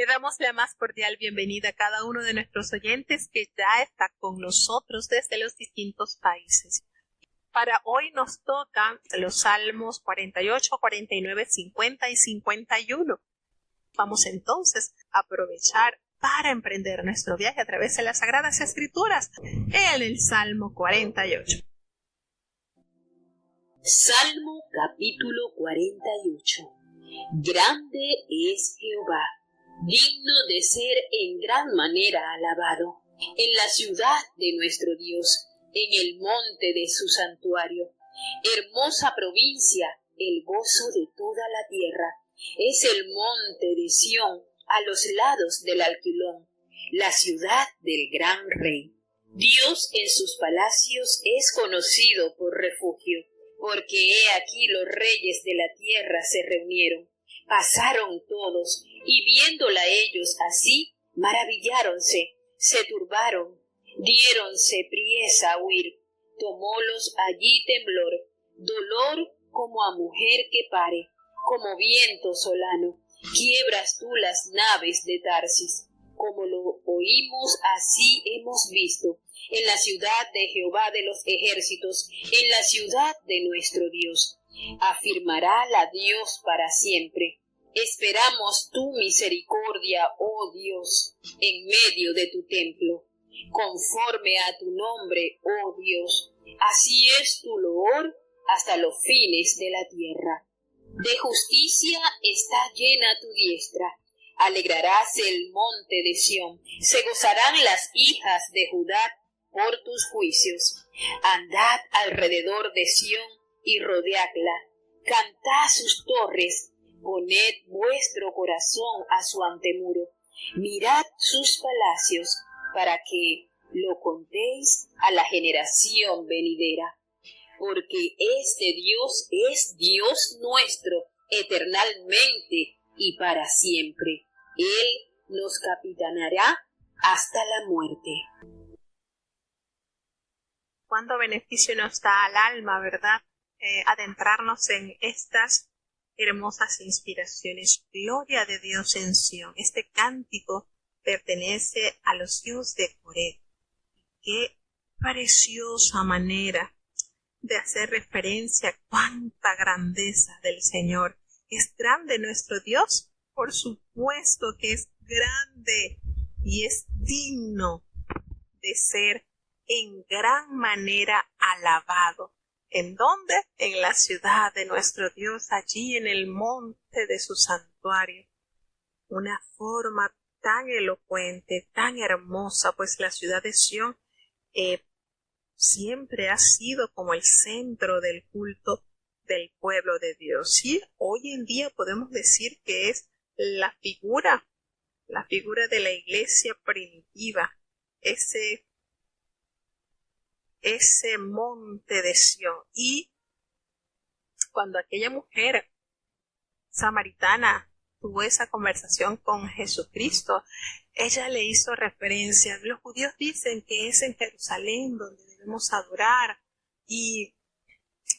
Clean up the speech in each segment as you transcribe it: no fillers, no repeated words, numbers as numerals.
Le damos la más cordial bienvenida a cada uno de nuestros oyentes que ya está con nosotros desde los distintos países. Para hoy nos tocan los Salmos 48, 49, 50 y 51. Vamos entonces a aprovechar para emprender nuestro viaje a través de las Sagradas Escrituras en el Salmo 48. Salmo capítulo 48. Grande es Jehová, digno de ser en gran manera alabado, en la ciudad de nuestro Dios, en el monte de su santuario. Hermosa provincia, el gozo de toda la tierra. Es el monte de Sión, a los lados del Alquilón, la ciudad del gran rey. Dios en sus palacios es conocido por refugio, porque he aquí los reyes de la tierra se reunieron. Pasaron todos, y viéndola ellos así, maravilláronse, se turbaron, diéronse priesa a huir. Tomólos allí temblor, dolor como a mujer que pare, como viento solano. Quiebras tú las naves de Tarsis, como lo oímos así hemos visto, en la ciudad de Jehová de los ejércitos, en la ciudad de nuestro Dios. Afirmará la Dios para siempre. Esperamos tu misericordia, oh Dios, en medio de tu templo. Conforme a tu nombre, oh Dios, así es tu loor hasta los fines de la tierra. De justicia está llena tu diestra. Alegraráse el monte de Sión, se gozarán las hijas de Judá por tus juicios. Andad alrededor de Sión y rodeadla. Cantad sus torres, poned vuestro corazón a su antemuro. Mirad sus palacios, para que lo contéis a la generación venidera. Porque este Dios es Dios nuestro, eternalmente y para siempre. Él nos capitanará hasta la muerte. Cuánto beneficio nos da al alma, ¿verdad? Adentrarnos en estas hermosas inspiraciones. Gloria de Dios en Sión. Este cántico pertenece a los hijos de Coré. Qué preciosa manera de hacer referencia a cuánta grandeza del Señor. ¿Es grande nuestro Dios? Por supuesto que es grande y es digno de ser en gran manera alabado. ¿En dónde? En la ciudad de nuestro Dios, allí en el monte de su santuario. Una forma tan elocuente, tan hermosa, pues la ciudad de Sión siempre ha sido como el centro del culto del pueblo de Dios. Y hoy en día podemos decir que es la figura de la iglesia primitiva, ese monte de Sión. Y cuando aquella mujer samaritana tuvo esa conversación con Jesucristo, ella le hizo referencia. Los judíos dicen que es en Jerusalén donde debemos adorar, y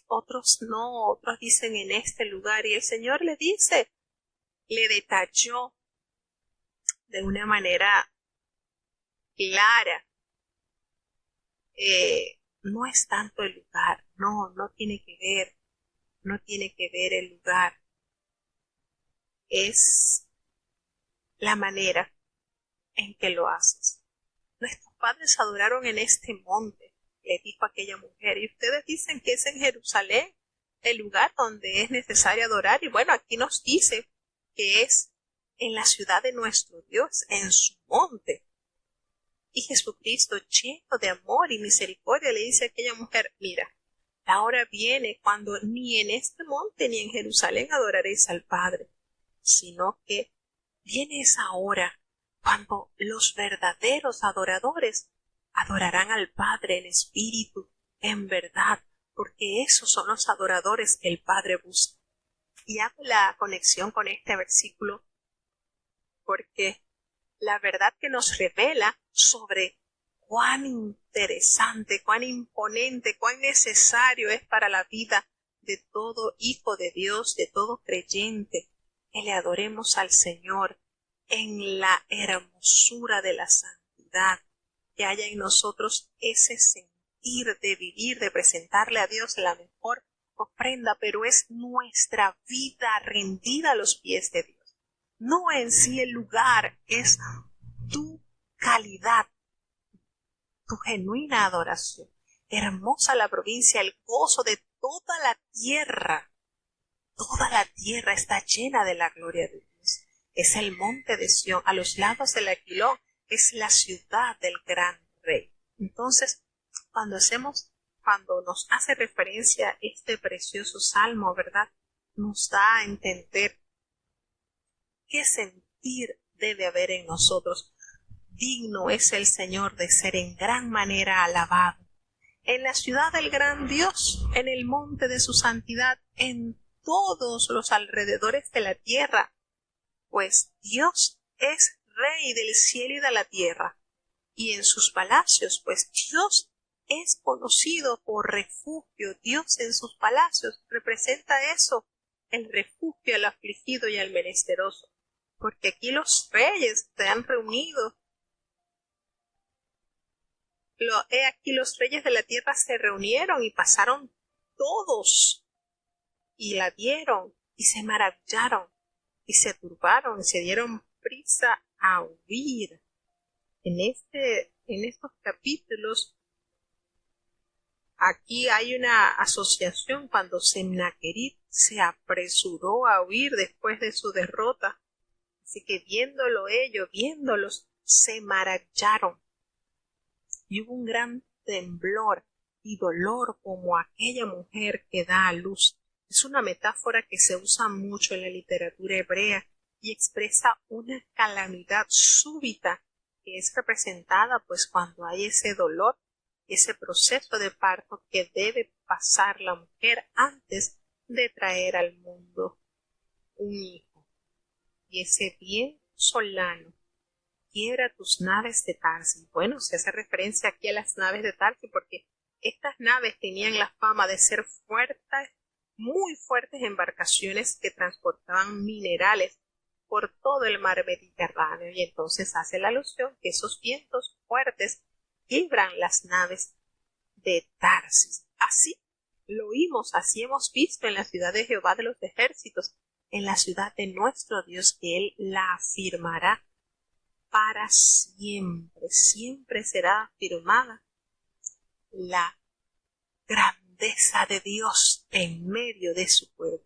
otros no, otros dicen en este lugar, y el Señor le detalló de una manera clara. No es tanto el lugar, no tiene que ver el lugar, es la manera en que lo haces. Nuestros padres adoraron en este monte, le dijo aquella mujer, y ustedes dicen que es en Jerusalén el lugar donde es necesario adorar, y bueno, aquí nos dice que es en la ciudad de nuestro Dios, en su monte. Y Jesucristo, lleno de amor y misericordia, le dice a aquella mujer, mira, la hora viene cuando ni en este monte ni en Jerusalén adoraréis al Padre, sino que viene esa hora cuando los verdaderos adoradores adorarán al Padre en espíritu, en verdad, porque esos son los adoradores que el Padre busca. Y hago la conexión con este versículo porque la verdad que nos revela sobre cuán interesante, cuán imponente, cuán necesario es para la vida de todo hijo de Dios, de todo creyente, que le adoremos al Señor en la hermosura de la santidad, que haya en nosotros ese sentir de vivir, de presentarle a Dios la mejor ofrenda, pero es nuestra vida rendida a los pies de Dios. No en sí el lugar, es tu calidad, tu genuina adoración. Hermosa la provincia, el gozo de toda la tierra. Toda la tierra está llena de la gloria de Dios. Es el monte de Sión, a los lados del Aquilón, es la ciudad del gran rey. Entonces, cuando nos hace referencia este precioso salmo, ¿verdad? Nos da a entender qué sentir debe haber en nosotros. Digno es el Señor de ser en gran manera alabado. En la ciudad del gran Dios, en el monte de su santidad, en todos los alrededores de la tierra, pues Dios es Rey del cielo y de la tierra, y en sus palacios, pues Dios es conocido por refugio. Dios en sus palacios representa eso, el refugio al afligido y al menesteroso, porque aquí los reyes se han reunido. He aquí los reyes de la tierra se reunieron y pasaron todos y la vieron y se maravillaron y se turbaron y se dieron prisa a huir. En estos capítulos aquí hay una asociación cuando Sennacherib se apresuró a huir después de su derrota. Así que viéndolos, se maravillaron. Y hubo un gran temblor y dolor como aquella mujer que da a luz. Es una metáfora que se usa mucho en la literatura hebrea y expresa una calamidad súbita que es representada pues cuando hay ese dolor, ese proceso de parto que debe pasar la mujer antes de traer al mundo un hijo. Y ese viento solano quiebra tus naves de Tarsis. Bueno, se hace referencia aquí a las naves de Tarsis porque estas naves tenían la fama de ser fuertes, muy fuertes embarcaciones que transportaban minerales por todo el mar Mediterráneo, y entonces hace la alusión que esos vientos fuertes quiebran las naves de Tarsis. Así lo oímos, así hemos visto en la ciudad de Jehová de los ejércitos, en la ciudad de nuestro Dios, que Él la afirmará para siempre. Siempre será afirmada la grandeza de Dios en medio de su pueblo.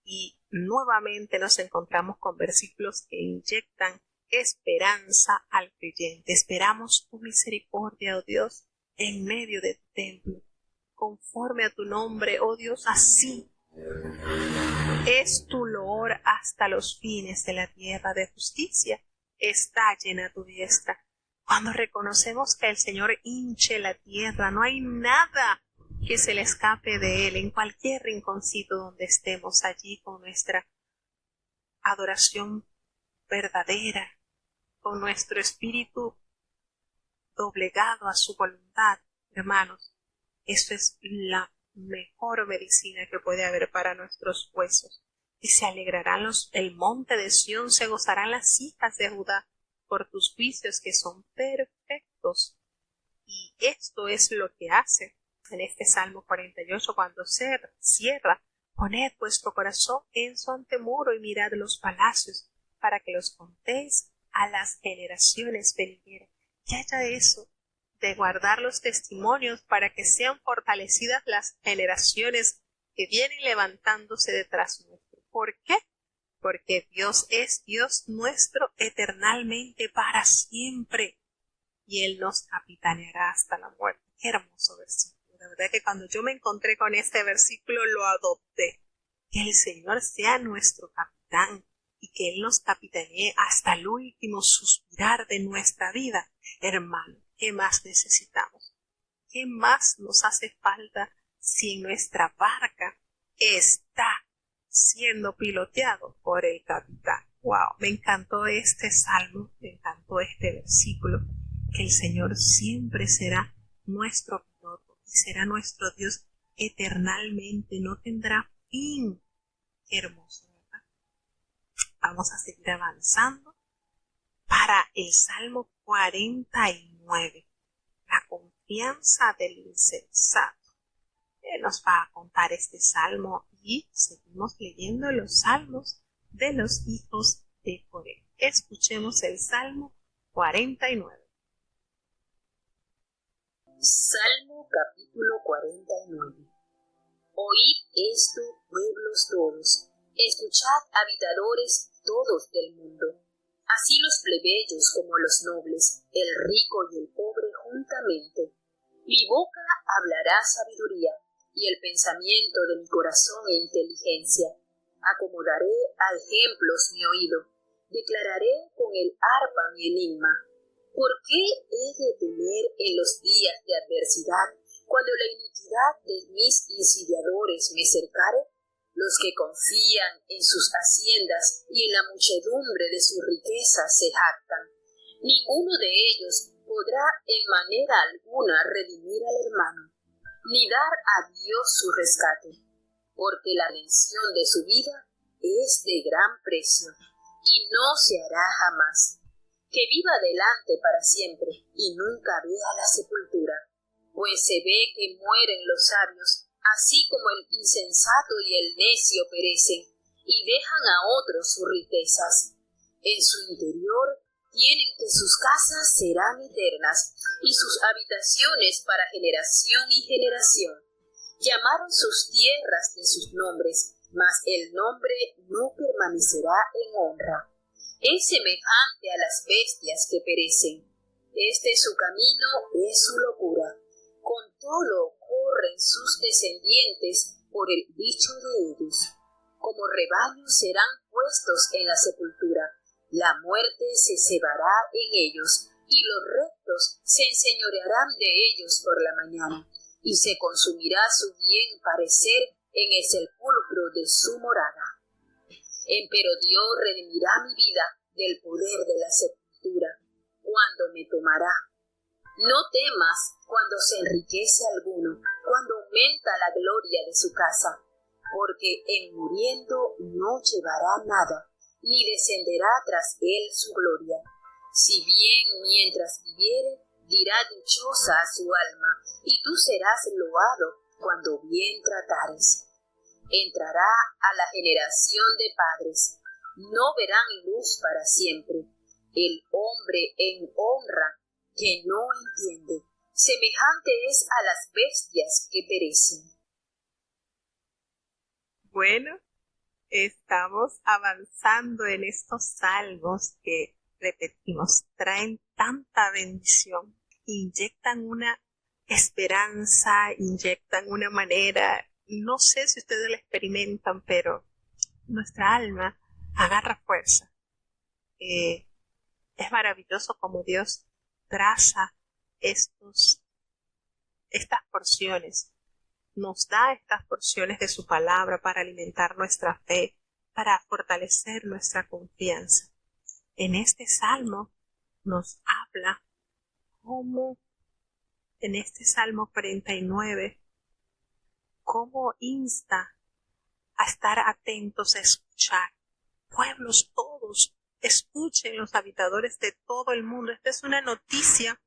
Y nuevamente nos encontramos con versículos que inyectan esperanza al creyente. Esperamos tu misericordia, oh Dios, en medio de tu templo. Conforme a tu nombre, oh Dios, así es tu loor hasta los fines de la tierra. De justicia está llena tu diestra. Cuando reconocemos que el Señor hinche la tierra, no hay nada que se le escape de Él. En cualquier rinconcito donde estemos, allí con nuestra adoración verdadera, con nuestro espíritu doblegado a su voluntad, hermanos, eso es la mejor medicina que puede haber para nuestros huesos. Y se alegrarán el monte de Sión, se gozarán las hijas de Judá por tus juicios que son perfectos. Y esto es lo que hace en este Salmo 48 cuando se cierra: poned vuestro corazón en su antemuro y mirad los palacios, para que los contéis a las generaciones venideras. Que haya eso de guardar los testimonios para que sean fortalecidas las generaciones que vienen levantándose detrás nuestro. ¿Por qué? Porque Dios es Dios nuestro eternalmente para siempre, y Él nos capitaneará hasta la muerte. Qué hermoso versículo. La verdad que cuando yo me encontré con este versículo lo adopté. Que el Señor sea nuestro capitán y que Él nos capitanee hasta el último suspirar de nuestra vida. Hermano, ¿qué más necesitamos? ¿Qué más nos hace falta si en nuestra barca está siendo piloteado por el capitán? Wow, me encantó este salmo, me encantó este versículo. Que el Señor siempre será nuestro piloto y será nuestro Dios eternalmente, no tendrá fin. Qué hermoso, ¿verdad? Vamos a seguir avanzando para el Salmo 49, la confianza del insensato. Él nos va a contar este salmo y seguimos leyendo los salmos de los hijos de Coré. Escuchemos el Salmo 49. Salmo capítulo 49. Oíd esto, pueblos todos, escuchad, habitadores todos del mundo. Así los plebeyos como los nobles, el rico y el pobre juntamente. Mi boca hablará sabiduría, y el pensamiento de mi corazón e inteligencia. Acomodaré a ejemplos mi oído, declararé con el arpa mi enigma. ¿Por qué he de temer en los días de adversidad, cuando la iniquidad de mis insidiadores me cercare? Los que confían en sus haciendas y en la muchedumbre de sus riquezas se jactan. Ninguno de ellos podrá en manera alguna redimir al hermano, ni dar a Dios su rescate, porque la redención de su vida es de gran precio, y no se hará jamás. Que viva adelante para siempre, y nunca vea la sepultura, pues se ve que mueren los sabios, así como el insensato y el necio perecen, y dejan a otros sus riquezas. En su interior tienen que sus casas serán eternas, y sus habitaciones para generación y generación. Llamaron sus tierras de sus nombres, mas el nombre no permanecerá en honra. Es semejante a las bestias que perecen. Su camino es su locura. Con todo corren sus descendientes por el dicho de ellos. Como rebaños serán puestos en la sepultura. La muerte se cebará en ellos, y los rectos se enseñorearán de ellos por la mañana, y se consumirá su bien parecer en el sepulcro de su morada. Empero Dios redimirá mi vida del poder de la sepultura, cuando me tomará. No temas cuando se enriquece alguno, cuando aumenta la gloria de su casa, porque en muriendo no llevará nada, ni descenderá tras él su gloria. Si bien mientras viviere, dirá dichosa a su alma, y tú serás loado cuando bien tratares. Entrará a la generación de padres, no verán luz para siempre. El hombre en honra que no entiende, semejante es a las bestias que perecen. Bueno, estamos avanzando en estos salmos que, repetimos, traen tanta bendición, inyectan una esperanza, inyectan una manera, no sé si ustedes lo experimentan, pero nuestra alma agarra fuerza. Es maravilloso como Dios traza estas porciones, nos da estas porciones de su palabra para alimentar nuestra fe, para fortalecer nuestra confianza. En este salmo nos habla cómo, en este Salmo 49, cómo insta a estar atentos a escuchar. Pueblos todos, escuchen los habitadores de todo el mundo. Esta es una noticia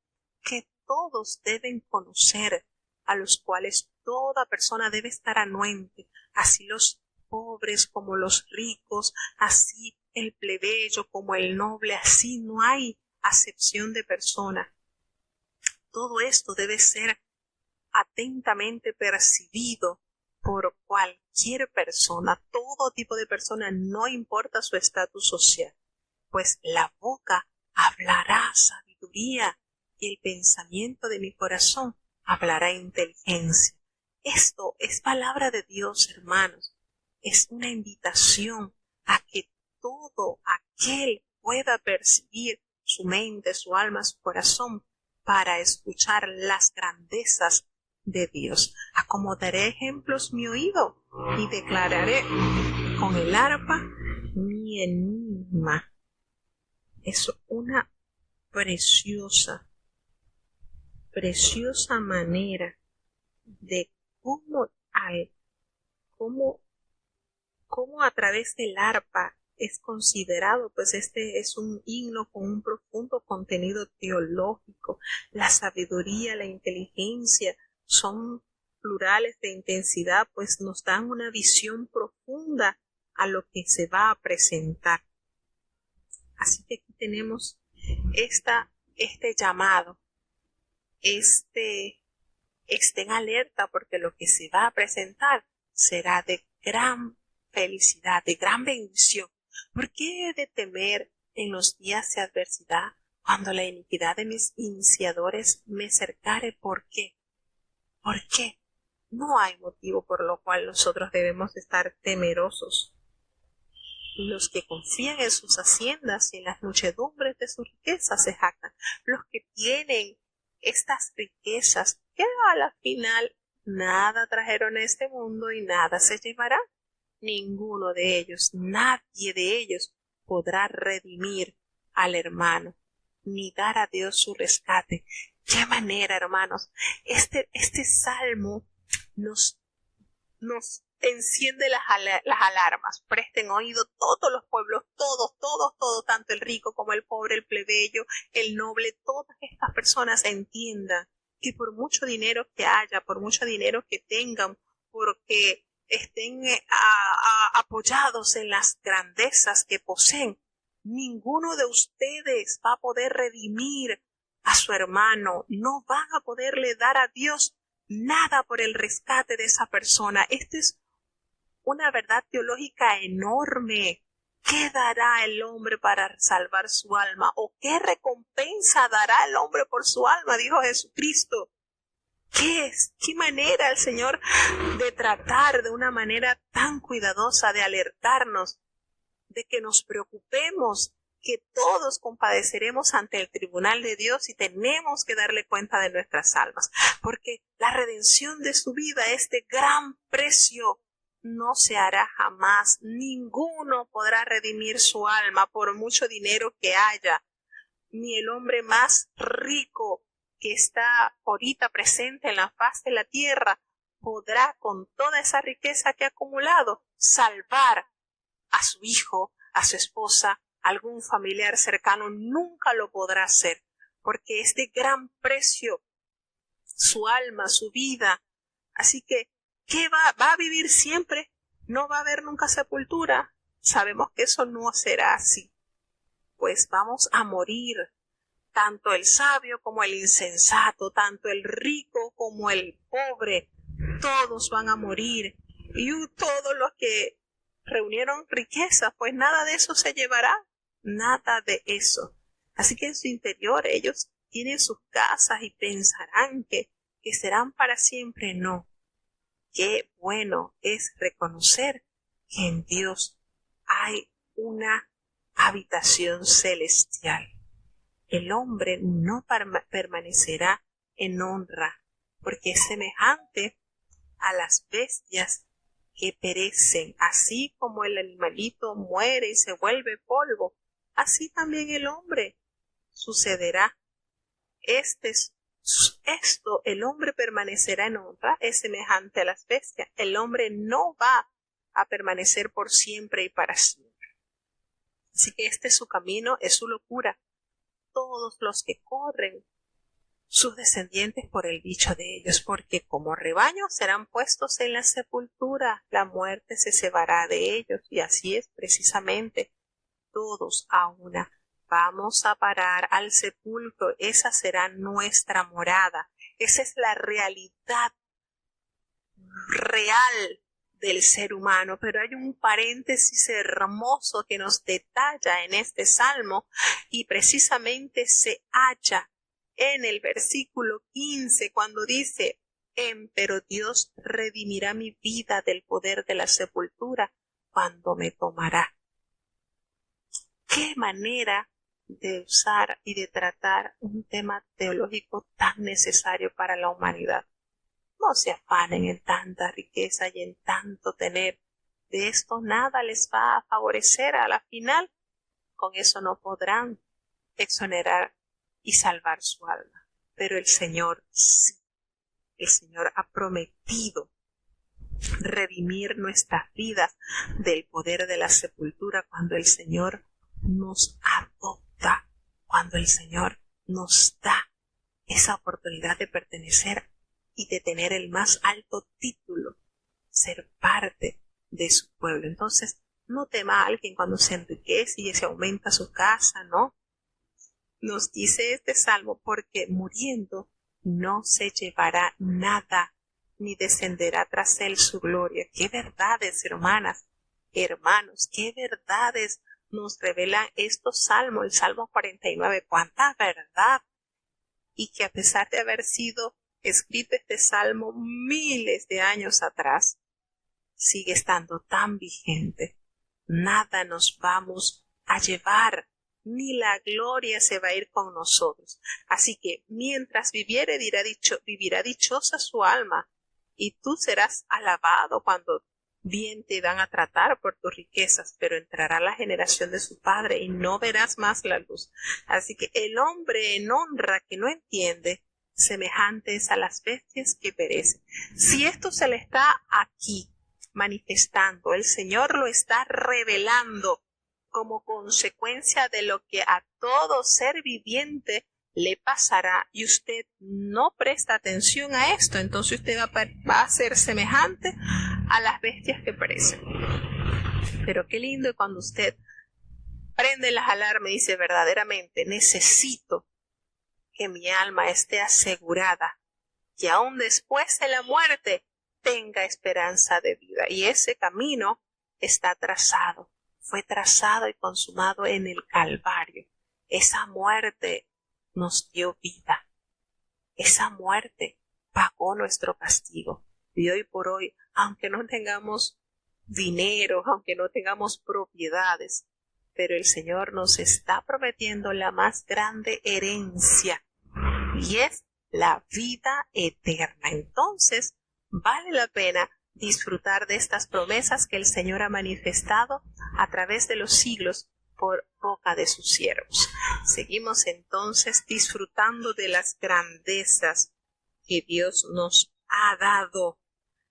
que todos deben conocer, a los cuales toda persona debe estar anuente, así los pobres como los ricos, así el plebeyo como el noble, así no hay acepción de persona. Todo esto debe ser atentamente percibido por cualquier persona, todo tipo de persona, no importa su estatus social, pues la boca hablará sabiduría y el pensamiento de mi corazón hablará inteligencia. Esto es palabra de Dios, hermanos. Es una invitación a que todo aquel pueda percibir su mente, su alma, su corazón para escuchar las grandezas de Dios. Acomodaré ejemplos mi oído y declararé con el arpa mi enigma. Es una preciosa manera de cómo a través del arpa es considerado, pues este es un himno con un profundo contenido teológico. La sabiduría, la inteligencia son plurales de intensidad, pues nos dan una visión profunda a lo que se va a presentar. Así que aquí tenemos este llamado, estén alerta porque lo que se va a presentar será de gran felicidad, de gran bendición. ¿Por qué he de temer en los días de adversidad cuando la iniquidad de mis iniciadores me cercare? ¿Por qué? ¿Por qué? No hay motivo por lo cual nosotros debemos estar temerosos. Los que confían en sus haciendas y en las muchedumbres de sus riquezas se jactan. Los que tienen estas riquezas que a la final nada trajeron a este mundo y nada se llevará. Ninguno de ellos, nadie de ellos podrá redimir al hermano, ni dar a Dios su rescate. ¿Qué manera, hermanos? Este salmo nos enciende las alarmas. Presten oído todos los pueblos, todos, tanto el rico como el pobre, el plebeyo, el noble, todas estas personas entiendan que por mucho dinero que haya, por mucho dinero que tengan, porque estén apoyados en las grandezas que poseen, ninguno de ustedes va a poder redimir a su hermano, no van a poderle dar a Dios nada por el rescate de esa persona. Esta es una verdad teológica enorme. ¿Qué dará el hombre para salvar su alma? ¿O qué recompensa dará el hombre por su alma? Dijo Jesucristo. ¿Qué manera el Señor de tratar de una manera tan cuidadosa, de alertarnos, de que nos preocupemos, que todos compadeceremos ante el tribunal de Dios y tenemos que darle cuenta de nuestras almas, porque la redención de su vida, este gran precio, no se hará jamás. Ninguno podrá redimir su alma por mucho dinero que haya, ni el hombre más rico que está ahorita presente en la faz de la tierra podrá, con toda esa riqueza que ha acumulado, salvar a su hijo, a su esposa, a algún familiar cercano. Nunca lo podrá hacer, porque es de gran precio su alma, su vida. Así que, ¿qué va a vivir siempre? ¿No va a haber nunca sepultura? Sabemos que eso no será así. Pues vamos a morir, tanto el sabio como el insensato, tanto el rico como el pobre, todos van a morir. Y todos los que reunieron riqueza, pues nada de eso se llevará, nada de eso. Así que en su interior ellos tienen sus casas y pensarán que serán para siempre. No. Qué bueno es reconocer que en Dios hay una habitación celestial. El hombre no permanecerá en honra, porque es semejante a las bestias que perecen. Así como el animalito muere y se vuelve polvo, así también el hombre sucederá. Esto, el hombre permanecerá en honra, es semejante a las bestias. El hombre no va a permanecer por siempre y para siempre. Así que este es su camino, es su locura. Todos los que corren, sus descendientes por el bicho de ellos, porque como rebaño serán puestos en la sepultura, la muerte se cebará de ellos, y así es precisamente, todos a una. Vamos a parar al sepulcro, esa será nuestra morada, esa es la realidad real del ser humano. Pero hay un paréntesis hermoso que nos detalla en este salmo, y precisamente se halla en el versículo 15, cuando dice: pero Dios redimirá mi vida del poder de la sepultura cuando me tomará. Qué manera de usar y de tratar un tema teológico tan necesario para la humanidad. No se afanen en tanta riqueza y en tanto tener. De esto nada les va a favorecer. A la final, con eso no podrán exonerar y salvar su alma. Pero el Señor sí. El Señor ha prometido redimir nuestras vidas del poder de la sepultura cuando el Señor nos adopta, cuando el Señor nos da esa oportunidad de pertenecer y de tener el más alto título, ser parte de su pueblo. Entonces, no tema a alguien cuando se enriquece y se aumenta su casa, ¿no? Nos dice este salmo, porque muriendo no se llevará nada, ni descenderá tras él su gloria. ¡Qué verdades, hermanas, hermanos! ¡Qué verdades nos revelan estos salmos! El Salmo 49, ¡cuánta verdad! Y que a pesar de haber sido escrito este salmo miles de años atrás, sigue estando tan vigente. Nada nos vamos a llevar, ni la gloria se va a ir con nosotros. Así que mientras viviere vivirá dichosa su alma, y tú serás alabado cuando bien te van a tratar por tus riquezas, pero entrará la generación de su padre y no verás más la luz. Así que el hombre en honra que no entiende, semejante es a las bestias que perecen. Si esto se le está aquí manifestando, el Señor lo está revelando como consecuencia de lo que a todo ser viviente le pasará, y usted no presta atención a esto, entonces usted va a ser semejante a las bestias que perecen. Pero qué lindo cuando usted prende las alarmas y dice, verdaderamente necesito que mi alma esté asegurada, que aún después de la muerte tenga esperanza de vida. Y ese camino está trazado, fue trazado y consumado en el Calvario. Esa muerte nos dio vida. Esa muerte pagó nuestro castigo. Y hoy por hoy, aunque no tengamos dinero, aunque no tengamos propiedades, pero el Señor nos está prometiendo la más grande herencia, y es la vida eterna. Entonces, vale la pena disfrutar de estas promesas que el Señor ha manifestado a través de los siglos por boca de sus siervos. Seguimos entonces disfrutando de las grandezas que Dios nos ha dado.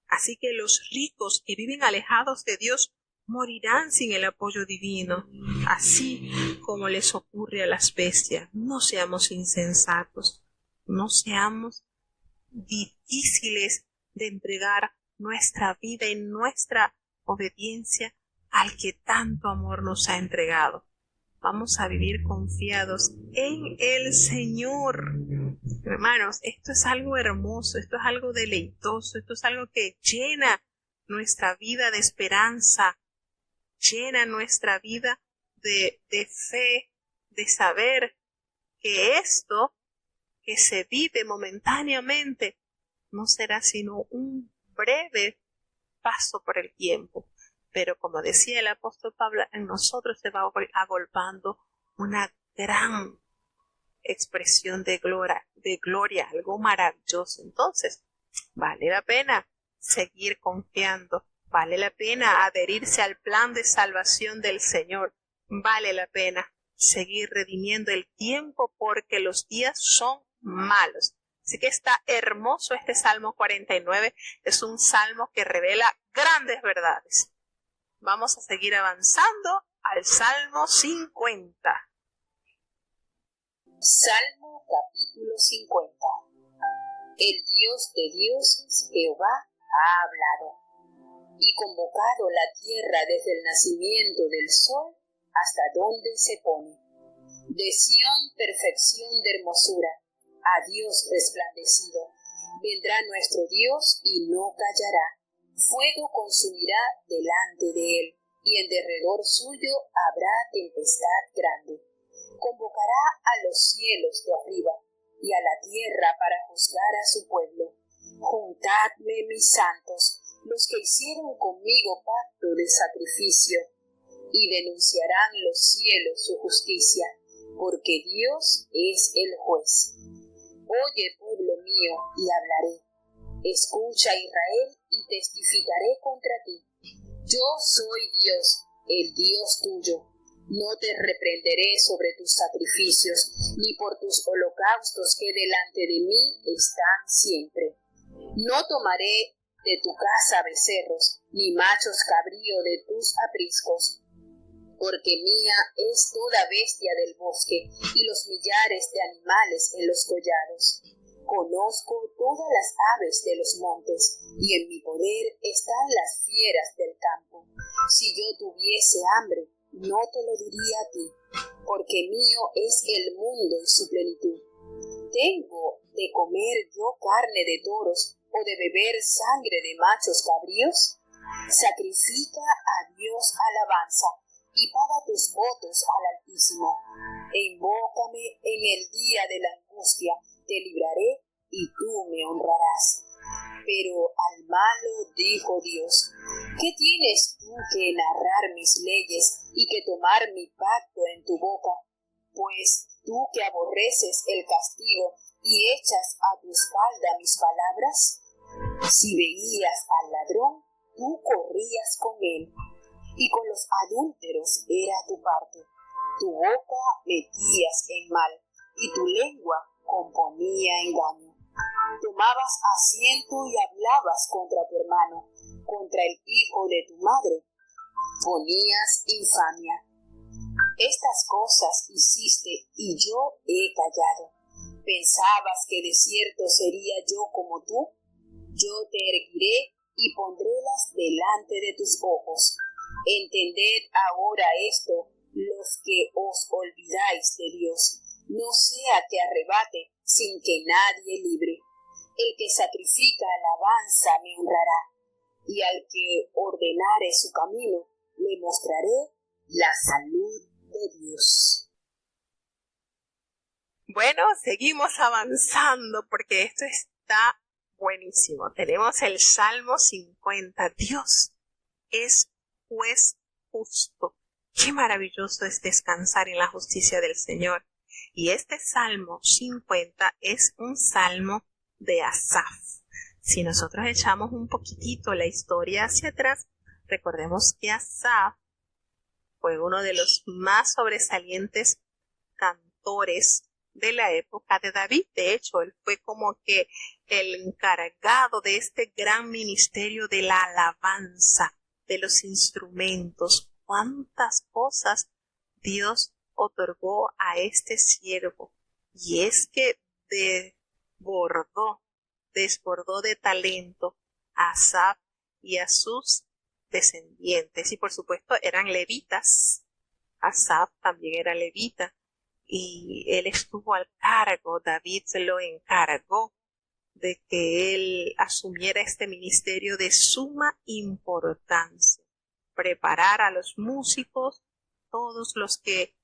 Así que los ricos que viven alejados de Dios morirán sin el apoyo divino, así como les ocurre a las bestias. No seamos insensatos, no seamos difíciles de entregar nuestra vida y nuestra obediencia al que tanto amor nos ha entregado. Vamos a vivir confiados en el Señor. Hermanos, esto es algo hermoso, esto es algo deleitoso, esto es algo que llena nuestra vida de esperanza, llena nuestra vida de fe, de saber que esto que se vive momentáneamente no será sino un breve paso por el tiempo. Pero como decía el apóstol Pablo, en nosotros se va agolpando una gran expresión de gloria, algo maravilloso. Entonces, vale la pena seguir confiando, vale la pena adherirse al plan de salvación del Señor, vale la pena seguir redimiendo el tiempo porque los días son malos. Así que está hermoso este Salmo 49, es un salmo que revela grandes verdades. Vamos a seguir avanzando al Salmo 50. Salmo capítulo 50. El Dios de dioses, Jehová, ha hablado, y convocado la tierra desde el nacimiento del sol hasta donde se pone. De Sión perfección de hermosura, a Dios resplandecido. Vendrá nuestro Dios y no callará. Fuego consumirá delante de él, y en derredor suyo habrá tempestad grande. Convocará a los cielos de arriba y a la tierra para juzgar a su pueblo. Juntadme, mis santos, los que hicieron conmigo pacto de sacrificio, y denunciarán los cielos su justicia, porque Dios es el juez. Oye, pueblo mío, y hablaré. Escucha, Israel, y testificaré contra ti. Yo soy Dios, el Dios tuyo. No te reprenderé sobre tus sacrificios, ni por tus holocaustos que delante de mí están siempre. No tomaré de tu casa becerros, ni machos cabrío de tus apriscos. Porque mía es toda bestia del bosque y los millares de animales en los collados. Conozco todas las aves de los montes y en mi poder están las fieras del campo. Si yo tuviese hambre, no te lo diría a ti, porque mío es el mundo y su plenitud. ¿Tengo de comer yo carne de toros o de beber sangre de machos cabríos? Sacrifica a Dios alabanza y paga tus votos al Altísimo. E invócame en el día de la angustia, te libraré y tú me honrarás. Pero al malo dijo Dios: ¿qué tienes tú que narrar mis leyes y que tomar mi pacto en tu boca? Pues tú que aborreces el castigo y echas a tu espalda mis palabras. Si veías al ladrón, tú corrías con él, y con los adúlteros era tu parte. Tu boca metías en mal, y tu lengua componía engaño. Tomabas asiento y hablabas contra tu hermano, contra el hijo de tu madre. Ponías infamia. Estas cosas hiciste y yo he callado. ¿Pensabas que de cierto sería yo como tú? Yo te erguiré y pondrélas delante de tus ojos. Entended ahora esto, los que os olvidáis de Dios. No sea que arrebate sin que nadie libre. El que sacrifica alabanza me honrará, y al que ordenare su camino, le mostraré la salud de Dios. Bueno, seguimos avanzando porque esto está buenísimo. Tenemos el Salmo 50. Dios es juez justo. Qué maravilloso es descansar en la justicia del Señor. Y este Salmo 50 es un salmo de Asaf. Si nosotros echamos un poquitito la historia hacia atrás, recordemos que Asaf fue uno de los más sobresalientes cantores de la época de David. De hecho, él fue como que el encargado de este gran ministerio de la alabanza, de los instrumentos. Cuántas cosas Dios otorgó a este siervo. Y es que desbordó de talento a Asaf y a sus descendientes. Y por supuesto eran levitas. Asaf también era levita. Y él estuvo al cargo, David se lo encargó de que él asumiera este ministerio de suma importancia. Preparar a los músicos, todos los que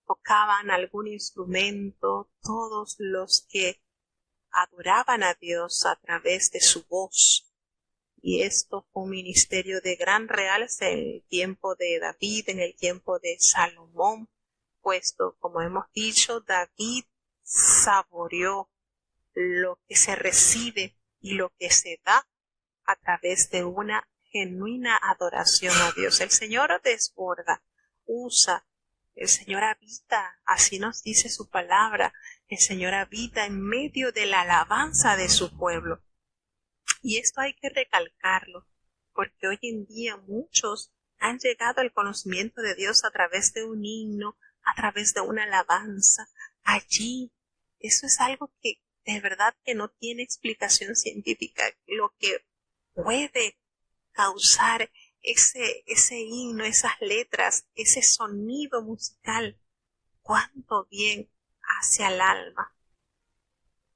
tocaban algún instrumento, todos los que adoraban a Dios a través de su voz. Y esto fue un ministerio de gran realce en el tiempo de David, en el tiempo de Salomón, puesto, como hemos dicho, David saboreó lo que se recibe y lo que se da a través de una genuina adoración a Dios. El Señor desborda, usa, el Señor habita, así nos dice su palabra, el Señor habita en medio de la alabanza de su pueblo. Y esto hay que recalcarlo, porque hoy en día muchos han llegado al conocimiento de Dios a través de un himno, a través de una alabanza. Allí, eso es algo que de verdad que no tiene explicación científica, lo que puede causar ese himno, esas letras, ese sonido musical, cuánto bien hace al alma.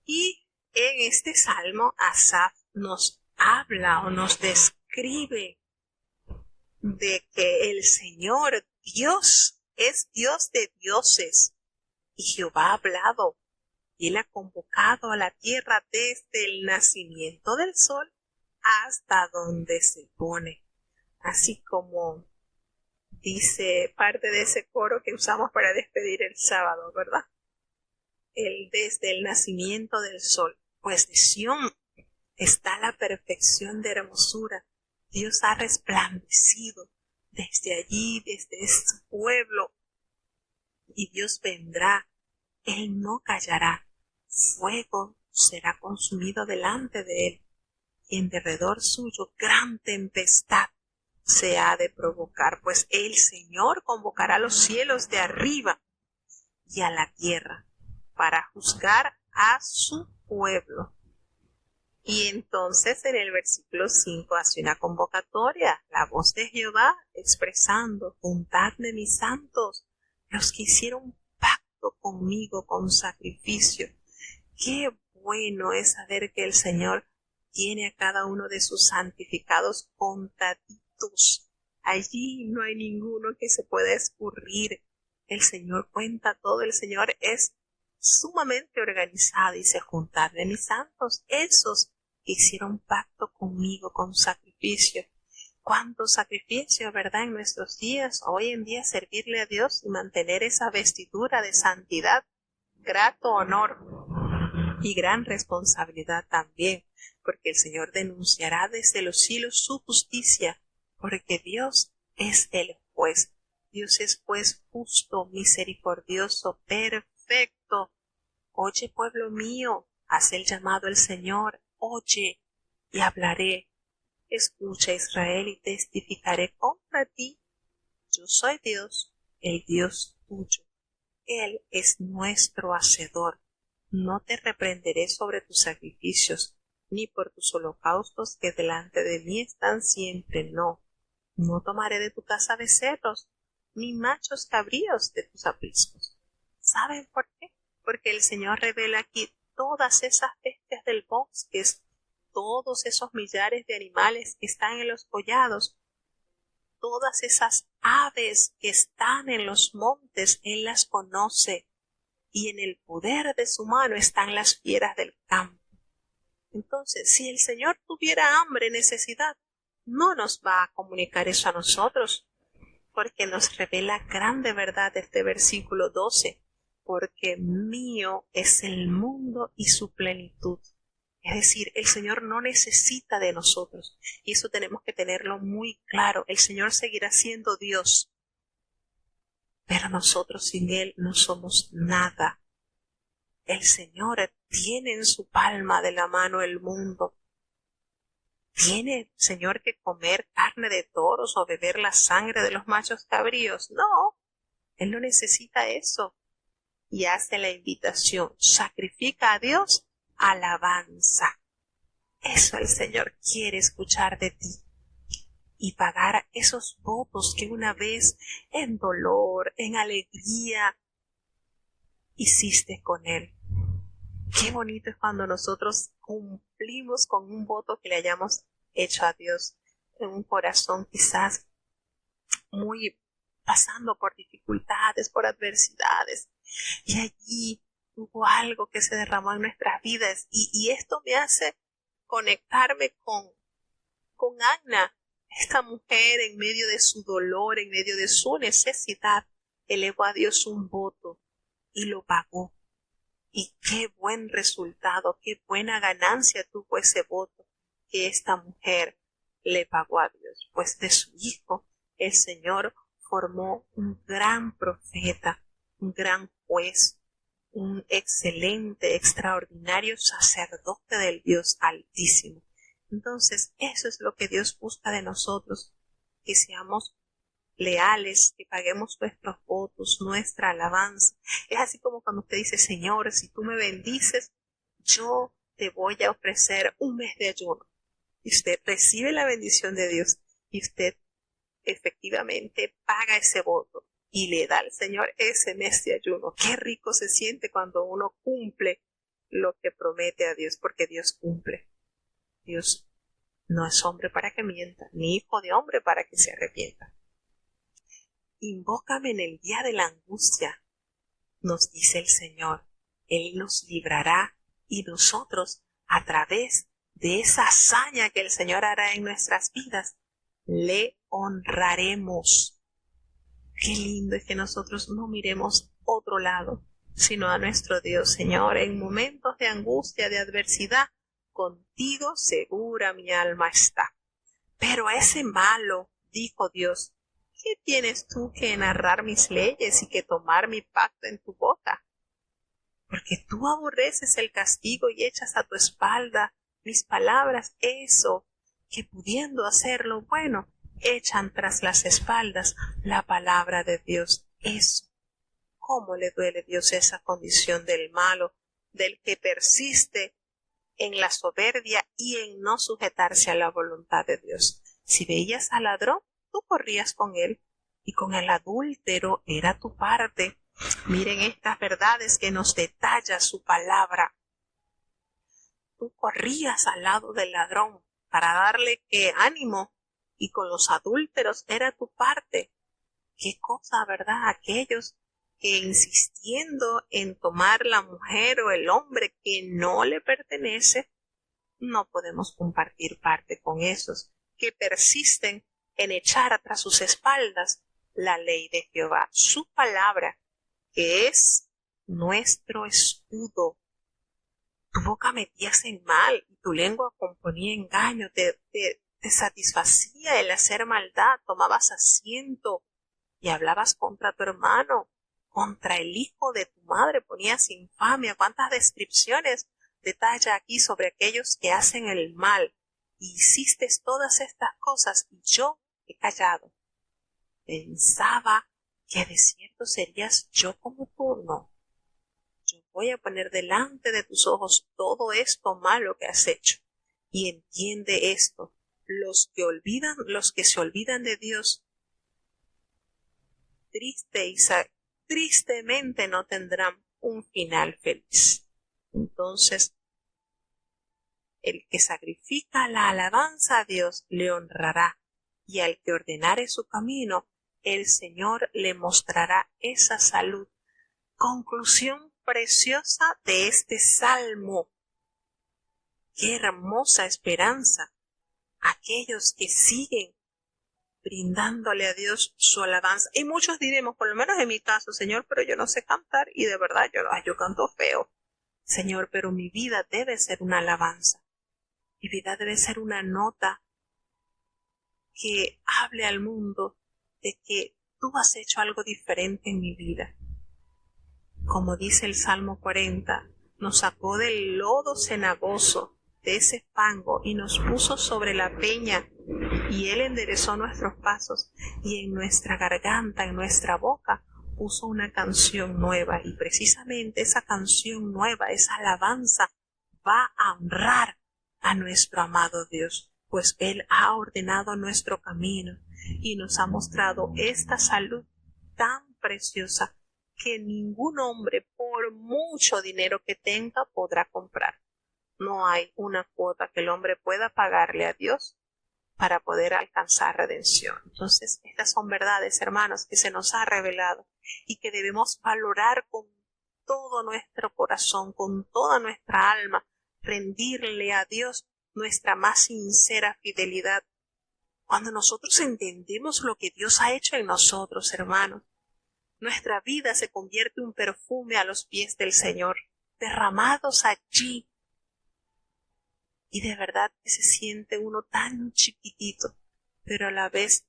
Y en este salmo, Asaf nos habla o nos describe de que el Señor Dios es Dios de dioses y Jehová ha hablado y él ha convocado a la tierra desde el nacimiento del sol hasta donde se pone. Así como dice parte de ese coro que usamos para despedir el sábado, ¿verdad? El desde el nacimiento del sol. Pues de Sión está la perfección de hermosura. Dios ha resplandecido desde allí, desde este pueblo. Y Dios vendrá. Él no callará. Fuego será consumido delante de él. y en derredor suyo gran tempestad se ha de provocar, pues el Señor convocará a los cielos de arriba y a la tierra para juzgar a su pueblo. Y entonces en el versículo 5 hace una convocatoria, la voz de Jehová expresando: juntadme mis santos, los que hicieron pacto conmigo con sacrificio. Qué bueno es saber que el Señor tiene a cada uno de sus santificados contaditos. Allí no hay ninguno que se pueda escurrir. El Señor cuenta todo, el Señor es sumamente organizado y dice: juntadme mis santos, esos que hicieron pacto conmigo con sacrificio. Cuánto sacrificio, ¿verdad? En nuestros días, hoy en día, servirle a Dios y mantener esa vestidura de santidad, grato honor y gran responsabilidad también, porque el Señor denunciará desde los cielos su justicia, porque Dios es el juez. Dios es juez justo, misericordioso, perfecto. Oye, pueblo mío, haz el llamado al Señor, oye, y hablaré. Escucha, Israel, y testificaré contra ti. Yo soy Dios, el Dios tuyo. Él es nuestro hacedor. No te reprenderé sobre tus sacrificios, ni por tus holocaustos que delante de mí están siempre. No, no tomaré de tu casa becerros, ni machos cabríos de tus apriscos. ¿Saben por qué? Porque el Señor revela aquí todas esas bestias del bosque, todos esos millares de animales que están en los collados, todas esas aves que están en los montes, Él las conoce, y en el poder de su mano están las fieras del campo. Entonces, si el Señor tuviera hambre, necesidad, no nos va a comunicar eso a nosotros, porque nos revela grande verdad este versículo 12, porque mío es el mundo y su plenitud. Es decir, el Señor no necesita de nosotros, y eso tenemos que tenerlo muy claro. El Señor seguirá siendo Dios, pero nosotros sin Él no somos nada. El Señor tiene en su palma de la mano el mundo. ¿Tiene, Señor, que comer carne de toros o beber la sangre de los machos cabríos? No, Él no necesita eso. Y hace la invitación: sacrifica a Dios alabanza. Eso el Señor quiere escuchar de ti. Y pagar esos votos que una vez en dolor, en alegría, hiciste con Él. Qué bonito es cuando nosotros cumplimos con un voto que le hayamos hecho a Dios en un corazón quizás muy pasando por dificultades, por adversidades, y allí hubo algo que se derramó en nuestras vidas, y esto me hace conectarme con Anna, esta mujer en medio de su dolor, en medio de su necesidad, elevó a Dios un voto y lo pagó. Y qué buen resultado, qué buena ganancia tuvo ese voto que esta mujer le pagó a Dios. Pues de su hijo el Señor formó un gran profeta, un gran juez, un excelente, extraordinario sacerdote del Dios Altísimo. Entonces, eso es lo que Dios busca de nosotros, que seamos leales, que paguemos nuestros votos, nuestra alabanza. Es así como cuando usted dice: Señor, si tú me bendices, yo te voy a ofrecer un mes de ayuno. Y usted recibe la bendición de Dios, y usted efectivamente paga ese voto y le da al Señor ese mes de ayuno. Qué rico se siente cuando uno cumple lo que promete a Dios, porque Dios cumple. Dios no es hombre para que mienta, ni hijo de hombre para que se arrepienta. Invócame en el día de la angustia, nos dice el Señor. Él nos librará, y nosotros, a través de esa hazaña que el Señor hará en nuestras vidas, le honraremos. Qué lindo es que nosotros no miremos otro lado, sino a nuestro Dios. Señor, en momentos de angustia, de adversidad, contigo segura mi alma está. Pero a ese malo, dijo Dios, ¿qué tienes tú que narrar mis leyes y que tomar mi pacto en tu boca? Porque tú aborreces el castigo y echas a tu espalda mis palabras, eso, que pudiendo hacer lo bueno, echan tras las espaldas la palabra de Dios. Eso, ¿cómo le duele a Dios esa condición del malo, del que persiste en la soberbia y en no sujetarse a la voluntad de Dios? Si veías al ladrón, tú corrías con él, y con el adúltero era tu parte. Miren estas verdades que nos detalla su palabra. Tú corrías al lado del ladrón para darle ánimo, y con los adúlteros era tu parte. Qué cosa, ¿verdad? Aquellos que insistiendo en tomar la mujer o el hombre que no le pertenece, no podemos compartir parte con esos que persisten en echar tras sus espaldas la ley de Jehová, su palabra, que es nuestro escudo. Tu boca metías en mal y tu lengua componía engaño, te satisfacía el hacer maldad, tomabas asiento y hablabas contra tu hermano, contra el hijo de tu madre, ponías infamia. ¿Cuántas descripciones detalla aquí sobre aquellos que hacen el mal? Y hiciste todas estas cosas y yo he callado. Pensaba que de cierto serías yo como tú. No. Yo voy a poner delante de tus ojos todo esto malo que has hecho. Y entiende esto. Los que se olvidan de Dios, tristemente no tendrán un final feliz. Entonces, el que sacrifica la alabanza a Dios le honrará, y al que ordenare su camino, el Señor le mostrará esa salud. Conclusión preciosa de este salmo. Qué hermosa esperanza. Aquellos que siguen brindándole a Dios su alabanza. Y muchos diremos, por lo menos en mi caso, Señor, pero yo no sé cantar, y de verdad yo canto feo. Señor, pero mi vida debe ser una alabanza. Mi vida debe ser una nota que hable al mundo de que tú has hecho algo diferente en mi vida. Como dice el Salmo 40, nos sacó del lodo cenagoso, de ese fango, y nos puso sobre la peña, y Él enderezó nuestros pasos, y en nuestra garganta, en nuestra boca, puso una canción nueva, y precisamente esa canción nueva, esa alabanza, va a honrar a nuestro amado Dios, pues Él ha ordenado nuestro camino y nos ha mostrado esta salud tan preciosa que ningún hombre, por mucho dinero que tenga, podrá comprar. No hay una cuota que el hombre pueda pagarle a Dios para poder alcanzar redención. Entonces, estas son verdades, hermanos, que se nos ha revelado y que debemos valorar con todo nuestro corazón, con toda nuestra alma, rendirle a Dios nuestra más sincera fidelidad. Cuando nosotros entendemos lo que Dios ha hecho en nosotros, hermanos, nuestra vida se convierte en un perfume a los pies del Señor, derramados allí. Y de verdad que se siente uno tan chiquitito, pero a la vez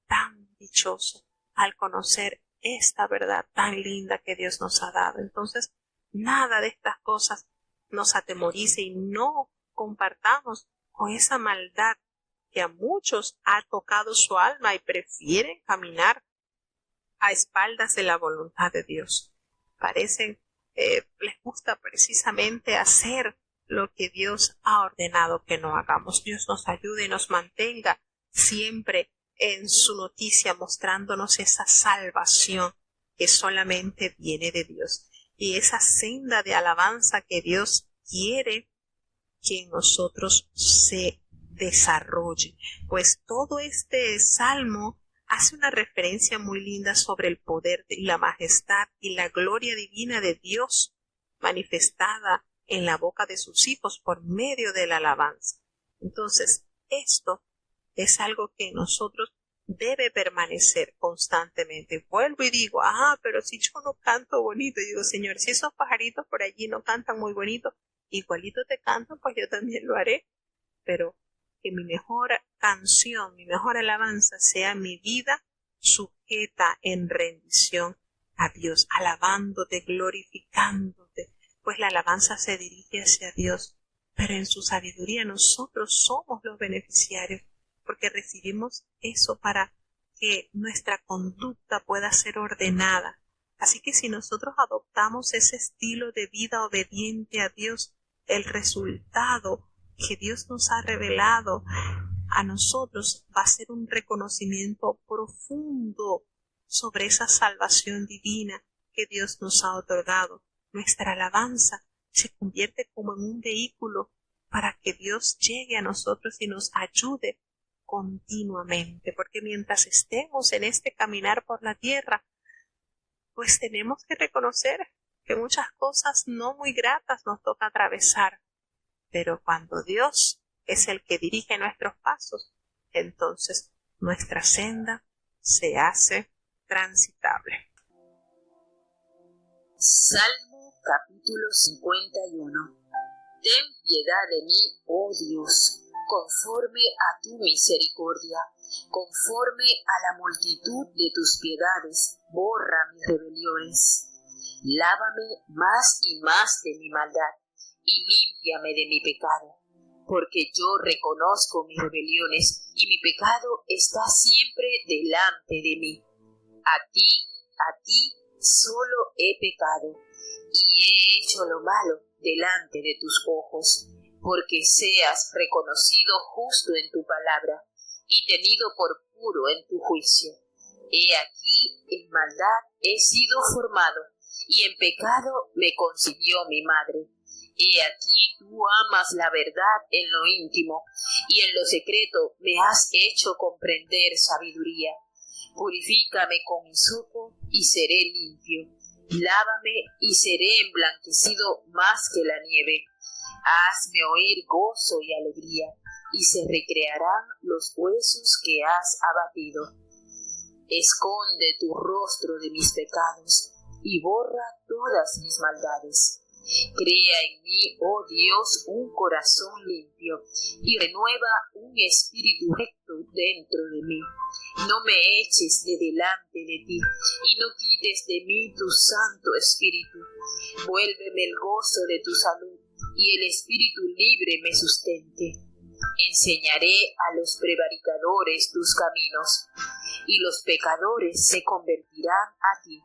tan dichoso al conocer esta verdad tan linda que Dios nos ha dado. Entonces, nada de estas cosas nos atemorice y no compartamos con esa maldad que a muchos ha tocado su alma y prefieren caminar a espaldas de la voluntad de Dios. Les gusta precisamente hacer lo que Dios ha ordenado que no hagamos. Dios nos ayude y nos mantenga siempre en su noticia, mostrándonos esa salvación que solamente viene de Dios y esa senda de alabanza que Dios quiere que en nosotros se desarrolle. Pues todo este salmo hace una referencia muy linda sobre el poder y la majestad y la gloria divina de Dios manifestada en la boca de sus hijos por medio de la alabanza. Entonces, esto es algo que en nosotros debe permanecer constantemente. Vuelvo y digo, pero si yo no canto bonito, y digo, Señor, si esos pajaritos por allí no cantan muy bonito, igualito te cantan, pues yo también lo haré. Pero que mi mejor canción, mi mejor alabanza sea mi vida sujeta en rendición a Dios, alabándote, glorificándote, pues la alabanza se dirige hacia Dios pero en su sabiduría nosotros somos los beneficiarios, porque recibimos eso para que nuestra conducta pueda ser ordenada. Así que si nosotros adoptamos ese estilo de vida obediente a Dios, el resultado que Dios nos ha revelado a nosotros va a ser un reconocimiento profundo sobre esa salvación divina que Dios nos ha otorgado. Nuestra alabanza se convierte como en un vehículo para que Dios llegue a nosotros y nos ayude continuamente, porque mientras estemos en este caminar por la tierra, pues tenemos que reconocer que muchas cosas no muy gratas nos toca atravesar, pero cuando Dios es el que dirige nuestros pasos, entonces nuestra senda se hace transitable. Salmo capítulo 51. Ten piedad de mí, oh Dios, conforme a tu misericordia, conforme a la multitud de tus piedades, borra mis rebeliones. Lávame más y más de mi maldad, y límpiame de mi pecado, porque yo reconozco mis rebeliones, y mi pecado está siempre delante de mí. A ti solo he pecado, y he hecho lo malo delante de tus ojos, porque seas reconocido justo en tu palabra, y tenido por puro en tu juicio. He aquí, en maldad he sido formado, y en pecado me concibió mi madre. He aquí, tú amas la verdad en lo íntimo, y en lo secreto me has hecho comprender sabiduría. Purifícame con hisopo, y seré limpio. Lávame, y seré emblanquecido más que la nieve. Hazme oír gozo y alegría, y se recrearán los huesos que has abatido. Esconde tu rostro de mis pecados, y borra todas mis maldades. Crea en mí, oh Dios, un corazón limpio, y renueva un espíritu recto dentro de mí. No me eches de delante de ti, y no quites de mí tu santo espíritu. Vuélveme el gozo de tu salud, y el espíritu libre me sustente. Enseñaré a los prevaricadores tus caminos, y los pecadores se convertirán a ti.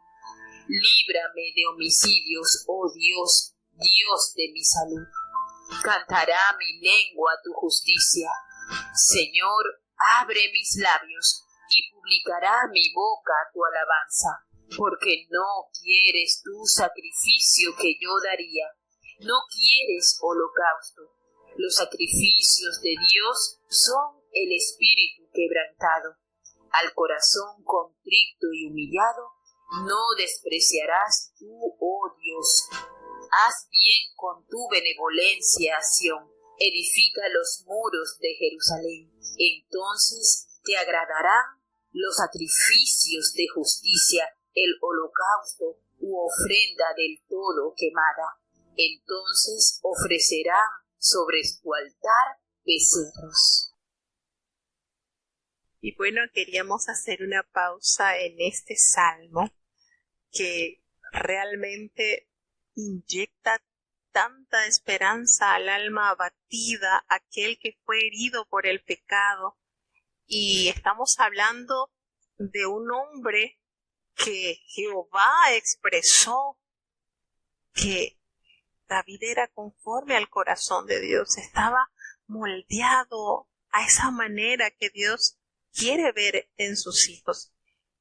Líbrame de homicidios, oh Dios, Dios de mi salud. Cantará mi lengua tu justicia. Señor, abre mis labios, y publicará mi boca tu alabanza, porque no quieres tu sacrificio que yo daría, no quieres holocausto. Los sacrificios de Dios son el espíritu quebrantado. Al corazón contrito y humillado no despreciarás tú, oh Dios. Haz bien con tu benevolencia a Sión, edifica los muros de Jerusalén. Entonces te agradarán los sacrificios de justicia, el holocausto u ofrenda del todo quemada. Entonces ofrecerán sobre tu altar becerros. Y bueno, queríamos hacer una pausa en este salmo que realmente inyecta tanta esperanza al alma abatida, aquel que fue herido por el pecado. Y estamos hablando de un hombre que Jehová expresó que David era conforme al corazón de Dios, estaba moldeado a esa manera que Dios quiere ver en sus hijos.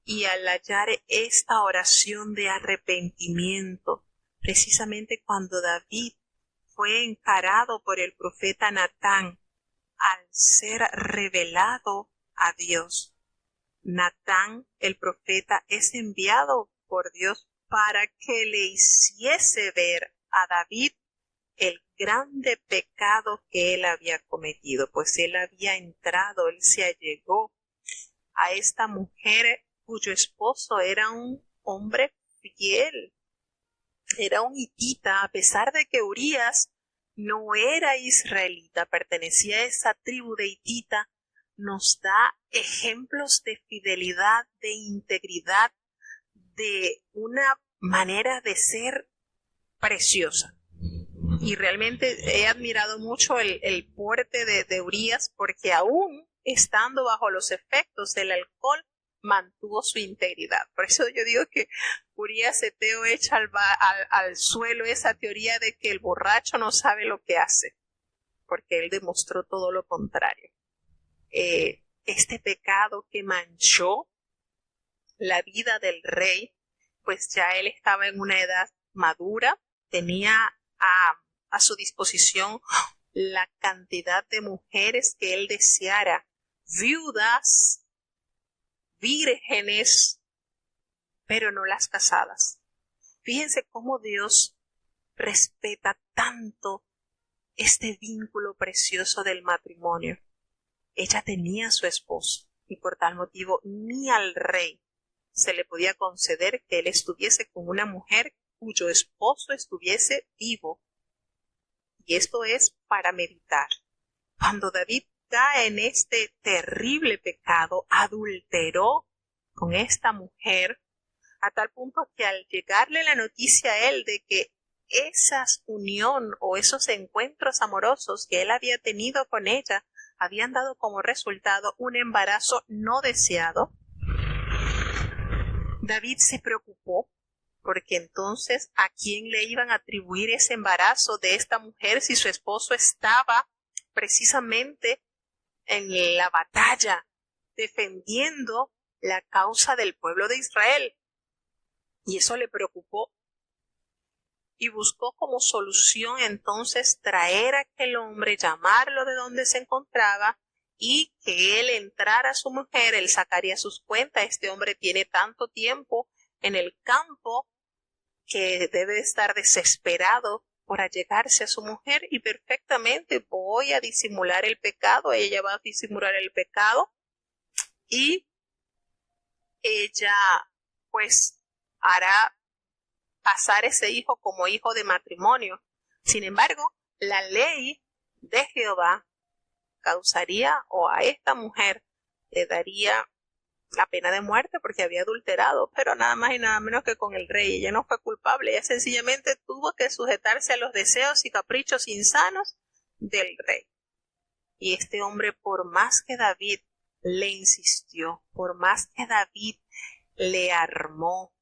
Y al hallar esta oración de arrepentimiento, precisamente cuando David fue encarado por el profeta Natán, al ser revelado a Dios, Natán, el profeta, es enviado por Dios para que le hiciese ver a David el grande pecado que él había cometido, pues él había entrado, él se allegó a esta mujer cuyo esposo era un hombre fiel, era un hitita, a pesar de que Urías no era israelita, pertenecía a esa tribu de hitita, nos da ejemplos de fidelidad, de integridad, de una manera de ser preciosa. y realmente he admirado mucho el porte de Urías, porque aún estando bajo los efectos del alcohol, mantuvo su integridad. Por eso yo digo que Urías Eteo echa al suelo esa teoría de que el borracho no sabe lo que hace, porque él demostró todo lo contrario. Este pecado que manchó la vida del rey, pues ya él estaba en una edad madura, tenía a su disposición la cantidad de mujeres que él deseara, viudas, vírgenes, pero no las casadas. Fíjense cómo Dios respeta tanto este vínculo precioso del matrimonio. Ella tenía a su esposo y por tal motivo ni al rey se le podía conceder que él estuviese con una mujer cuyo esposo estuviese vivo. Y esto es para meditar. Cuando David cae en este terrible pecado, adulteró con esta mujer, a tal punto que al llegarle la noticia a él de que esa unión o esos encuentros amorosos que él había tenido con ella habían dado como resultado un embarazo no deseado, David se preocupó, porque entonces ¿a quién le iban a atribuir ese embarazo de esta mujer si su esposo estaba precisamente en la batalla defendiendo la causa del pueblo de Israel? Y eso le preocupó. Y buscó como solución entonces traer a aquel hombre, llamarlo de donde se encontraba y que él entrara a su mujer, él sacaría sus cuentas. Este hombre tiene tanto tiempo en el campo que debe estar desesperado por allegarse a su mujer y perfectamente voy a disimular el pecado, ella va a disimular el pecado y ella pues hará pasar ese hijo como hijo de matrimonio. Sin embargo, la ley de Jehová causaría o a esta mujer le daría la pena de muerte porque había adulterado, pero nada más y nada menos que con el rey. Ella no fue culpable, ella sencillamente tuvo que sujetarse a los deseos y caprichos insanos del rey. Y este hombre, por más que David le insistió, por más que David le armó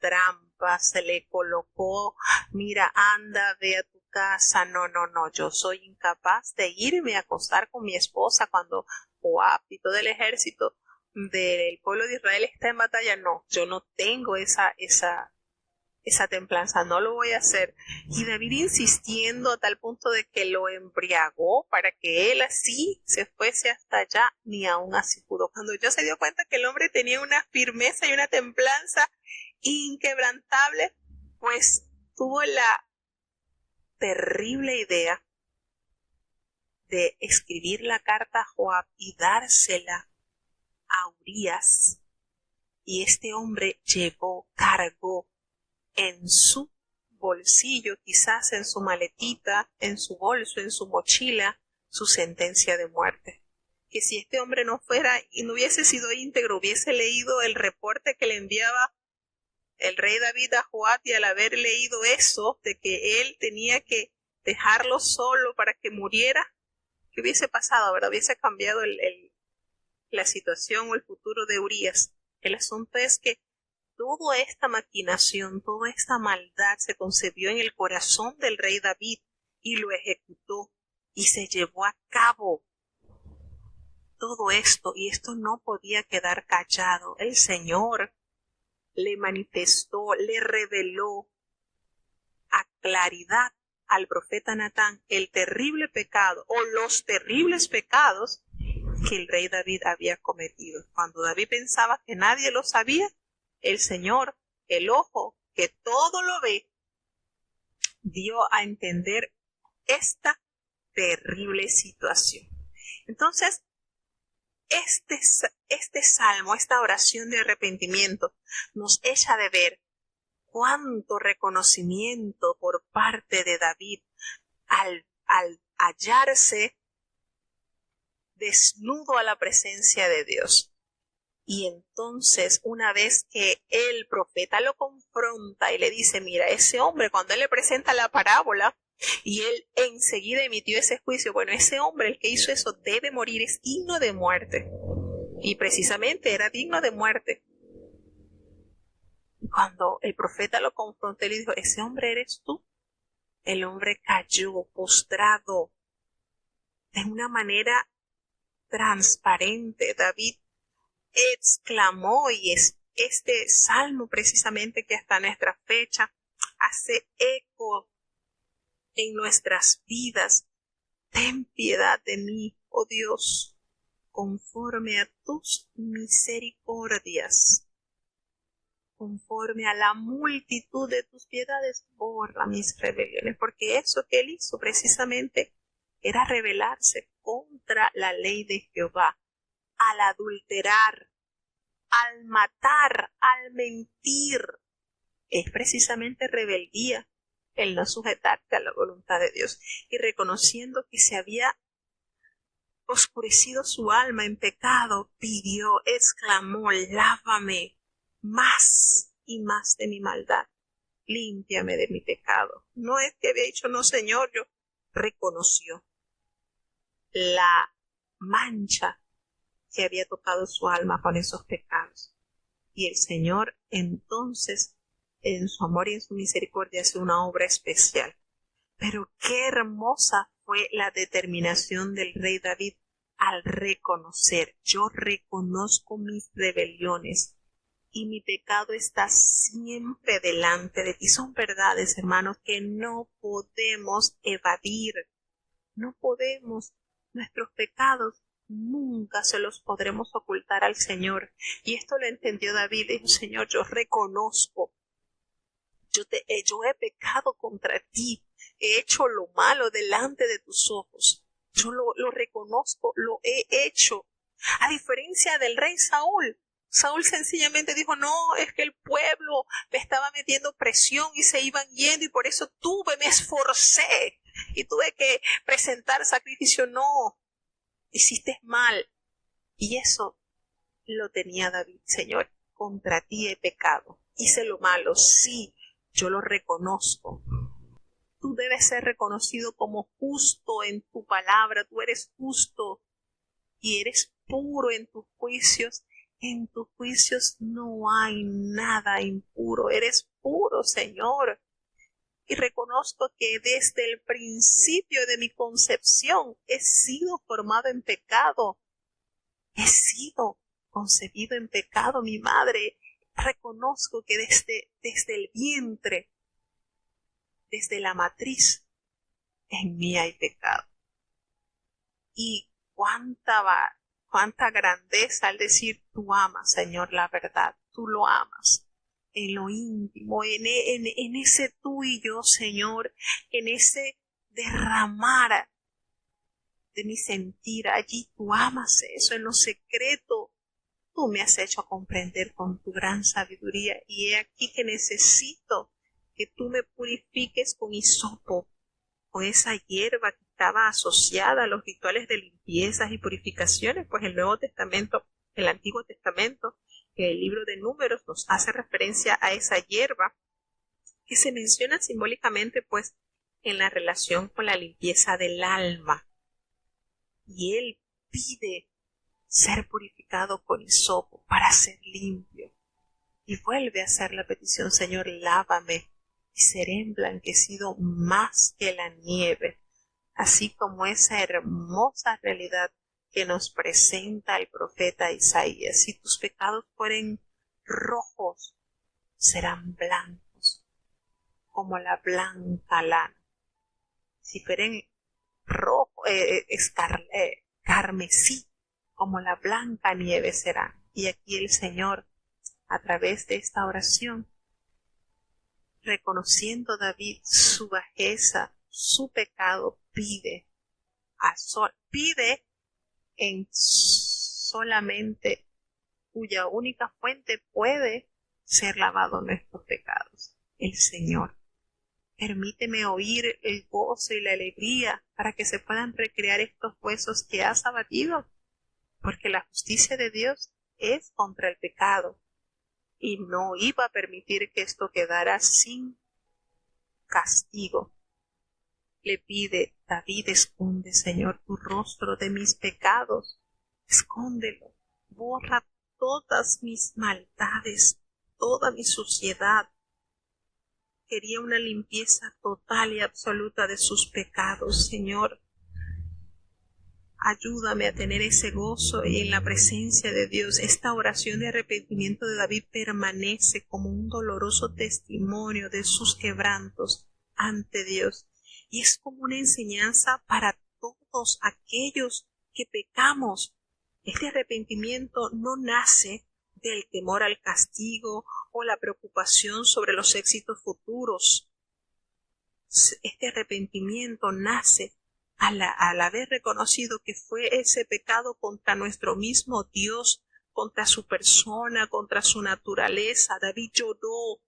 trampas, se le colocó, mira, anda, ve a tu casa, no, yo soy incapaz de irme a acostar con mi esposa cuando Joab y todo el ejército del pueblo de Israel está en batalla, no, yo no tengo esa templanza, no lo voy a hacer. Y David insistiendo a tal punto de que lo embriagó para que él así se fuese hasta allá, ni aún así pudo. Cuando ella se dio cuenta que el hombre tenía una firmeza y una templanza inquebrantable, pues tuvo la terrible idea de escribir la carta a Joab y dársela a Urías. Y este hombre cargó en su bolsillo, quizás en su maletita, en su bolso, en su mochila, su sentencia de muerte. Que si este hombre no fuera y no hubiese sido íntegro, hubiese leído el reporte que le enviaba el rey David a Joab, y al haber leído eso, de que él tenía que dejarlo solo para que muriera, ¿qué hubiese pasado? ¿Verdad? Hubiese cambiado la situación o el futuro de Urías. El asunto es que toda esta maquinación, toda esta maldad se concebió en el corazón del rey David y lo ejecutó y se llevó a cabo todo esto, y esto no podía quedar callado. El Señor le manifestó, le reveló a claridad al profeta Natán el terrible pecado o los terribles pecados que el rey David había cometido. Cuando David pensaba que nadie lo sabía, el Señor, el ojo que todo lo ve, dio a entender esta terrible situación. Entonces, este salmo, esta oración de arrepentimiento, nos echa de ver cuánto reconocimiento por parte de David al hallarse desnudo a la presencia de Dios. Y entonces, una vez que el profeta lo confronta y le dice, mira, ese hombre, cuando él le presenta la parábola Y él enseguida emitió ese juicio. Bueno, ese hombre, el que hizo eso, debe morir, es digno de muerte. Y precisamente era digno de muerte. Cuando el profeta lo confrontó, le dijo, ¿ese hombre eres tú? El hombre cayó postrado de una manera transparente. David exclamó, y es este salmo precisamente que hasta nuestra fecha hace eco en nuestras vidas. Ten piedad de mí, oh Dios, conforme a tus misericordias. Conforme a la multitud de tus piedades, borra mis rebeliones, porque eso que él hizo precisamente era rebelarse contra la ley de Jehová, al adulterar, al matar, al mentir. Es precisamente rebeldía el no sujetarte a la voluntad de Dios, y reconociendo que se había oscurecido su alma en pecado, pidió, exclamó, lávame más y más de mi maldad, límpiame de mi pecado. No es que había dicho, no Señor, yo reconoció la mancha que había tocado su alma con esos pecados. Y el Señor entonces, en su amor y en su misericordia, hace una obra especial. Pero qué hermosa fue la determinación del rey David al reconocer, yo reconozco mis rebeliones y mi pecado está siempre delante de ti. Son verdades, hermanos, que no podemos evadir. No podemos. Nuestros pecados nunca se los podremos ocultar al Señor. Y esto lo entendió David. Dijo, Señor, yo reconozco. Yo he pecado contra ti. He hecho lo malo delante de tus ojos. Yo lo reconozco, lo he hecho. A diferencia del rey Saúl. Saúl sencillamente dijo, no, es que el pueblo me estaba metiendo presión y se iban yendo y por eso me esforcé y tuve que presentar sacrificio. No, hiciste mal. Y eso lo tenía David. Señor, contra ti he pecado. Hice lo malo, sí, yo lo reconozco. Tú debes ser reconocido como justo en tu palabra. Tú eres justo y eres puro en tus juicios. En tus juicios no hay nada impuro. Eres puro, Señor. Y reconozco que desde el principio de mi concepción he sido formado en pecado. He sido concebido en pecado. Mi madre, reconozco que desde el vientre, desde la matriz, en mí hay pecado. Y cuánta grandeza al decir, tú amas, Señor, la verdad, tú lo amas. En lo íntimo, en ese tú y yo, Señor, en ese derramar de mi sentir, allí tú amas eso, en lo secreto. Tú me has hecho comprender con tu gran sabiduría y he aquí que necesito que tú me purifiques con hisopo, con esa hierba que estaba asociada a los rituales de limpiezas y purificaciones, pues el Nuevo Testamento, el Antiguo Testamento, que el libro de Números nos hace referencia a esa hierba que se menciona simbólicamente pues en la relación con la limpieza del alma. Y él pide ser purificado con hisopo para ser limpio. Y vuelve a hacer la petición, Señor, lávame y seré emblanquecido más que la nieve, así como esa hermosa realidad que nos presenta el profeta Isaías. Si tus pecados fueren rojos, serán blancos, como la blanca lana. Si fueren carmesí, como la blanca nieve serán. Y aquí el Señor, a través de esta oración, reconociendo David su bajeza, su pecado, pide en solamente cuya única fuente puede ser lavado nuestros pecados, el Señor. Permíteme oír el gozo y la alegría para que se puedan recrear estos huesos que has abatido, porque la justicia de Dios es contra el pecado y no iba a permitir que esto quedara sin castigo. le pide, David, esconde, Señor, tu rostro de mis pecados, escóndelo, borra todas mis maldades, toda mi suciedad. Quería una limpieza total y absoluta de sus pecados, Señor. Ayúdame a tener ese gozo y en la presencia de Dios. Esta oración de arrepentimiento de David permanece como un doloroso testimonio de sus quebrantos ante Dios. Y es como una enseñanza para todos aquellos que pecamos. Este arrepentimiento no nace del temor al castigo o la preocupación sobre los éxitos futuros. Este arrepentimiento nace al haber reconocido que fue ese pecado contra nuestro mismo Dios, contra su persona, contra su naturaleza. David lloró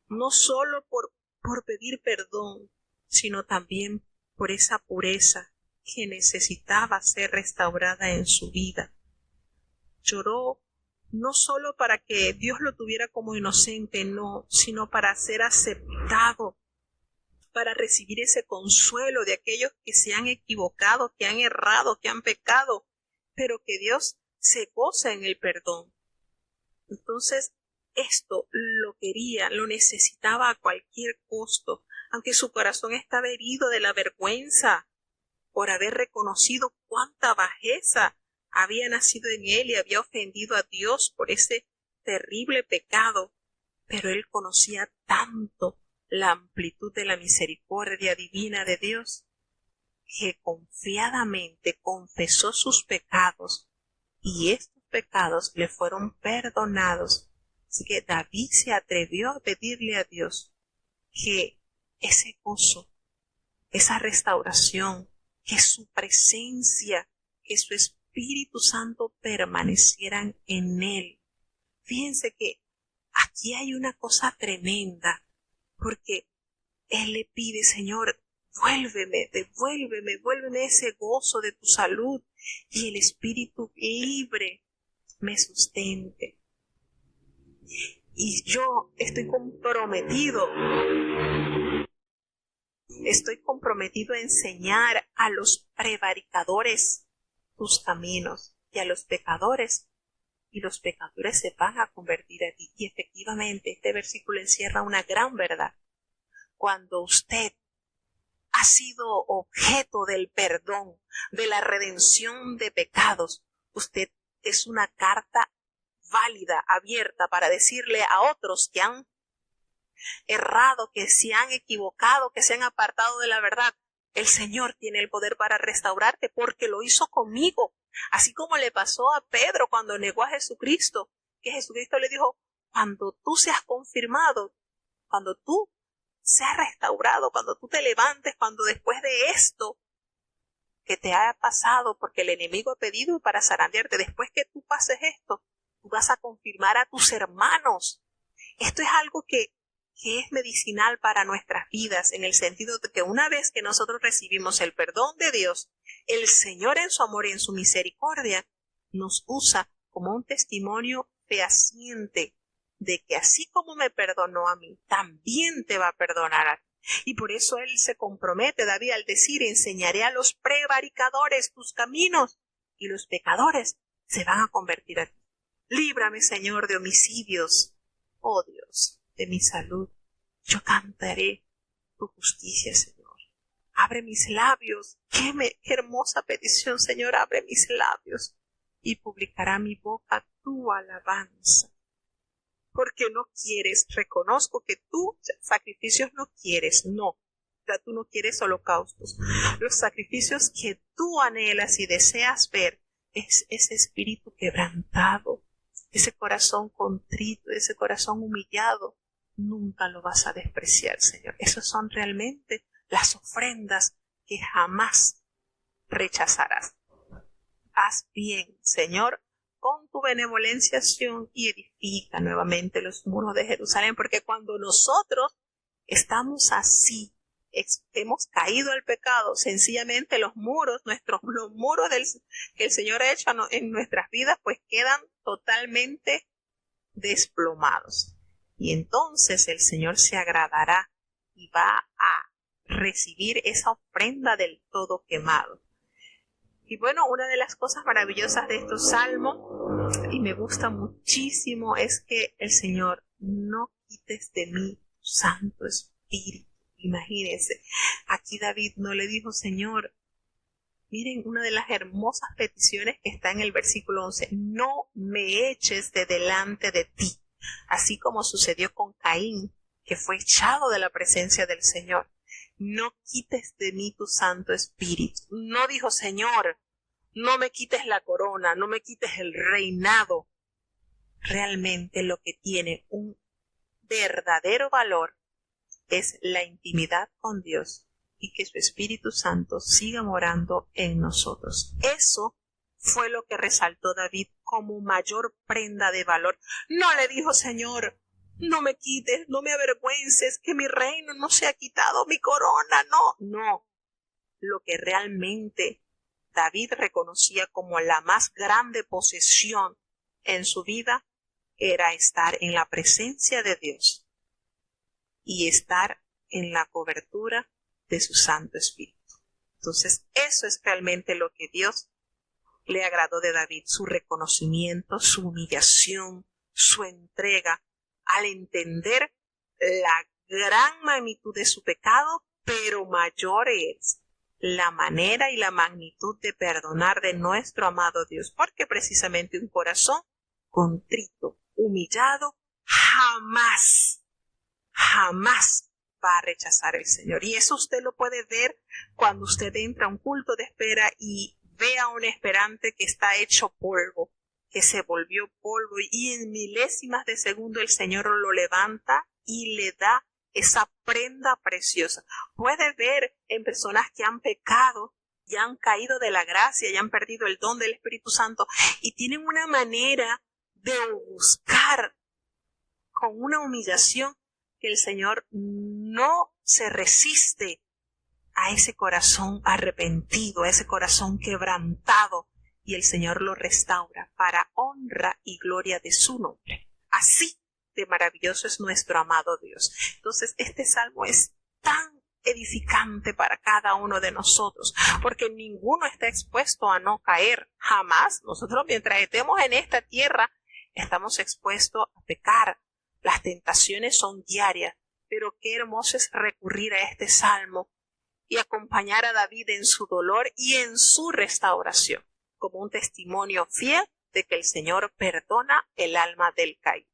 no solo por pedir perdón, sino también por esa pureza que necesitaba ser restaurada en su vida. Lloró no solo para que Dios lo tuviera como inocente, no, sino para ser aceptado, para recibir ese consuelo de aquellos que se han equivocado, que han errado, que han pecado, pero que Dios se goza en el perdón. Entonces, esto lo quería, lo necesitaba a cualquier costo, aunque su corazón estaba herido de la vergüenza por haber reconocido cuánta bajeza había nacido en él y había ofendido a Dios por ese terrible pecado, pero él conocía tanto la amplitud de la misericordia divina de Dios, que confiadamente confesó sus pecados y estos pecados le fueron perdonados. Así que David se atrevió a pedirle a Dios que ese gozo, esa restauración, que su presencia, que su Espíritu Santo permanecieran en él. Fíjense que aquí hay una cosa tremenda, porque él le pide, Señor, devuélveme ese gozo de tu salud y el espíritu libre me sustente. Y yo estoy comprometido a enseñar a los prevaricadores tus caminos y a los pecadores, y los pecadores se van a convertir a ti. Y efectivamente este versículo encierra una gran verdad. Cuando usted ha sido objeto del perdón, de la redención de pecados, usted es una carta válida, abierta, para decirle a otros que han errado, que se han equivocado, que se han apartado de la verdad: el Señor tiene el poder para restaurarte, porque lo hizo conmigo. Así como le pasó a Pedro cuando negó a Jesucristo, que Jesucristo le dijo: cuando tú seas confirmado, cuando tú seas restaurado, cuando tú te levantes, cuando después de esto que te haya pasado, porque el enemigo ha pedido para zarandearte, después que tú pases esto, tú vas a confirmar a tus hermanos. Esto es algo que es medicinal para nuestras vidas, en el sentido de que una vez que nosotros recibimos el perdón de Dios, el Señor en su amor y en su misericordia nos usa como un testimonio fehaciente de que así como me perdonó a mí, también te va a perdonar a ti. Y por eso él se compromete, David, al decir: enseñaré a los prevaricadores tus caminos, y los pecadores se van a convertir a ti. Líbrame, Señor, de homicidios, oh Dios, de mi salud. Yo cantaré tu justicia, Señor. Abre mis labios. Qué hermosa petición, Señor. Abre mis labios y publicará mi boca tu alabanza. Porque no quieres, reconozco que tú sacrificios no quieres, no. O sea, tú no quieres holocaustos. Los sacrificios que tú anhelas y deseas ver es ese espíritu quebrantado, ese corazón contrito, ese corazón humillado. Nunca lo vas a despreciar, Señor. Esas son realmente las ofrendas que jamás rechazarás. Haz bien, Señor, con tu benevolencia y edifica nuevamente los muros de Jerusalén, porque cuando nosotros estamos así, hemos caído al pecado, sencillamente los muros que el Señor ha hecho en nuestras vidas, pues quedan totalmente desplomados. Y entonces el Señor se agradará y va a recibir esa ofrenda del todo quemado. Y bueno, una de las cosas maravillosas de estos salmos, y me gusta muchísimo, es que el Señor: no quites de mí tu Santo Espíritu. Imagínense, aquí David no le dijo: Señor, miren una de las hermosas peticiones que está en el versículo 11, no me eches de delante de ti, así como sucedió con Caín, que fue echado de la presencia del Señor. No quites de mí tu Santo Espíritu. No dijo: Señor, no me quites la corona, no me quites el reinado. Realmente lo que tiene un verdadero valor es la intimidad con Dios y que su Espíritu Santo siga morando en nosotros. Eso fue lo que resaltó David como mayor prenda de valor. No le dijo: Señor, no me quites, no me avergüences, que mi reino no se ha quitado, mi corona, no. Lo que realmente David reconocía como la más grande posesión en su vida era estar en la presencia de Dios y estar en la cobertura de su Santo Espíritu. Entonces, eso es realmente lo que Dios le agradó de David, su reconocimiento, su humillación, su entrega, al entender la gran magnitud de su pecado, pero mayor es la manera y la magnitud de perdonar de nuestro amado Dios, porque precisamente un corazón contrito, humillado, jamás va a rechazar el Señor. Y eso usted lo puede ver cuando usted entra a un culto de espera y ve a un esperante que está hecho polvo, que se volvió polvo, y en milésimas de segundo el Señor lo levanta y le da esa prenda preciosa. Puede ver en personas que han pecado, ya han caído de la gracia, ya han perdido el don del Espíritu Santo y tienen una manera de buscar con una humillación que el Señor no se resiste a ese corazón arrepentido, a ese corazón quebrantado, y el Señor lo restaura para honra y gloria de su nombre. Así de maravilloso es nuestro amado Dios. Entonces, este salmo es tan edificante para cada uno de nosotros, porque ninguno está expuesto a no caer, jamás. Nosotros, mientras estemos en esta tierra, estamos expuestos a pecar. Las tentaciones son diarias, pero qué hermoso es recurrir a este salmo y acompañar a David en su dolor y en su restauración, como un testimonio fiel de que el Señor perdona el alma del caído.